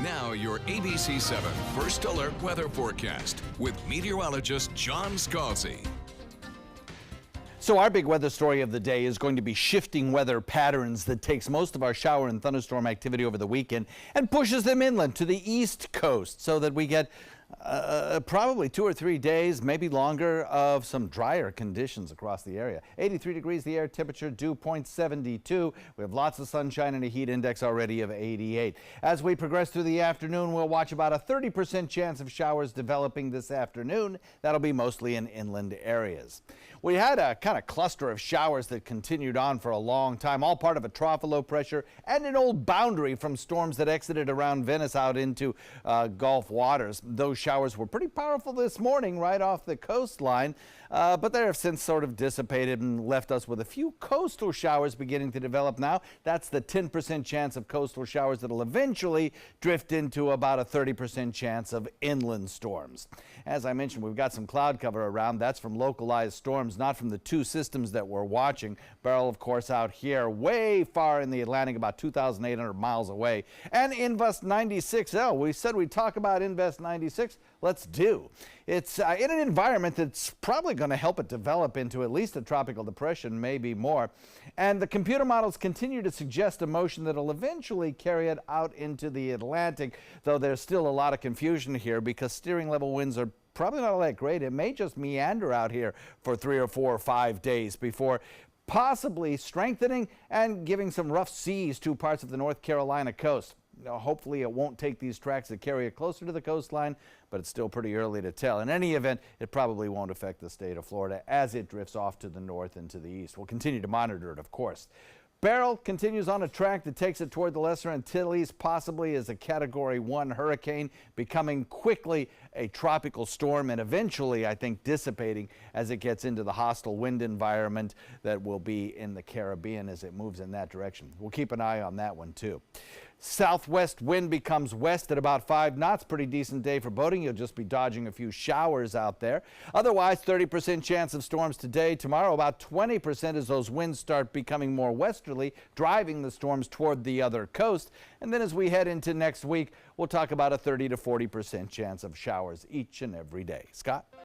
Now, your ABC 7 First Alert Weather Forecast with meteorologist John Scalzi. So our big weather story of the day is going to be shifting weather patterns that takes most of our shower and thunderstorm activity over the weekend and pushes them inland to the east coast so that we get probably 2 or 3 days, maybe longer, of some drier conditions across the area. 83 degrees the air temperature, dew point 72. We have lots of sunshine and a heat index already of 88. As we progress through the afternoon, we'll watch about a 30% chance of showers developing this afternoon. That'll be mostly in inland areas. We had a kind of cluster of showers that continued on for a long time, all part of a trough of low pressure and an old boundary from storms that exited around Venice out into Gulf waters. Those showers were pretty powerful this morning right off the coastline, but they have since sort of dissipated and left us with a few coastal showers beginning to develop now. That's the 10% chance of coastal showers that will eventually drift into about a 30% chance of inland storms. As I mentioned, we've got some cloud cover around. That's from localized storms, not from the two systems that we're watching. Beryl, of course, out here way far in the Atlantic, about 2,800 miles away. And Invest 96L. We said we'd talk about Invest 96. Let's do. It's in an environment that's probably going to help it develop into at least a tropical depression, maybe more. And the computer models continue to suggest a motion that will eventually carry it out into the Atlantic, though there's still a lot of confusion here because steering level winds are probably not all that great. It may just meander out here for 3 or 4 or 5 days before possibly strengthening and giving some rough seas to parts of the North Carolina coast. Hopefully it won't take these tracks that carry it closer to the coastline, but it's still pretty early to tell. In any event, it probably won't affect the state of Florida as it drifts off to the north and to the east. We'll continue to monitor it, of course. Beryl continues on a track that takes it toward the Lesser Antilles, possibly as a Category 1 hurricane, becoming quickly a tropical storm and eventually, I think, dissipating as it gets into the hostile wind environment that will be in the Caribbean as it moves in that direction. We'll keep an eye on that one, too. Southwest wind becomes west at about 5 knots. Pretty decent day for boating. You'll just be dodging a few showers out there. Otherwise, 30% chance of storms today. Tomorrow, about 20% as those winds start becoming more westerly, driving the storms toward the other coast. And then as we head into next week, we'll talk about a 30 to 40% chance of showers each and every day. Scott?